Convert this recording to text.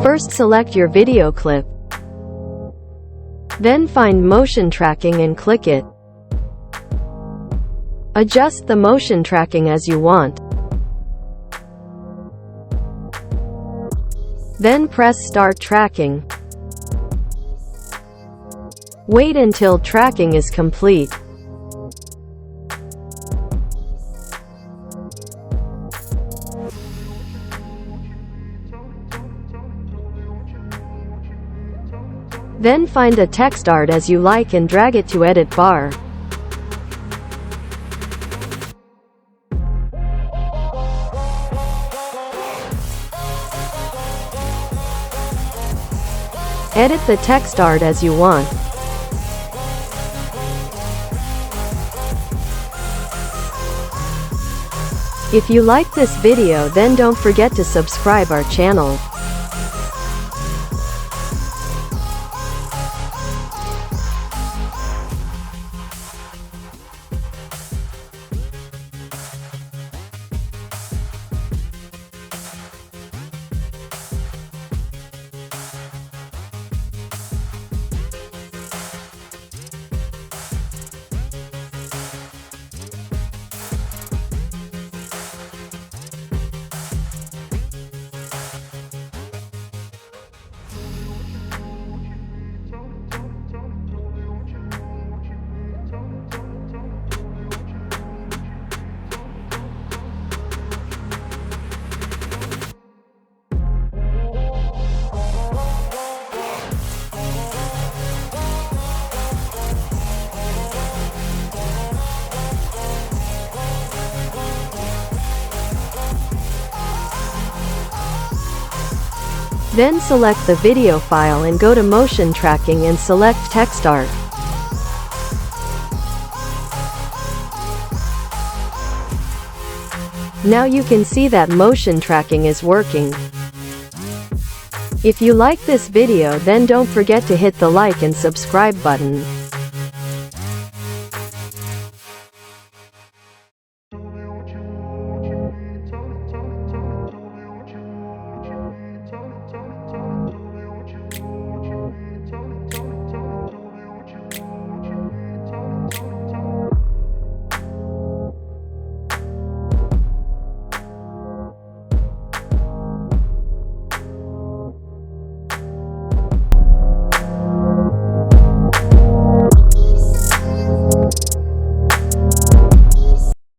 First select your video clip. Then find motion tracking and click it. Adjust the motion tracking as you want. Then press Start Tracking. Wait until tracking is complete. Then find a text art as you like and drag it to edit bar. Edit the text art as you want. If you like this video, then don't forget to subscribe our channel. Then select the video file and go to motion tracking and select text art. Now you can see that motion tracking is working. If you like this video, then don't forget to hit the like and subscribe button.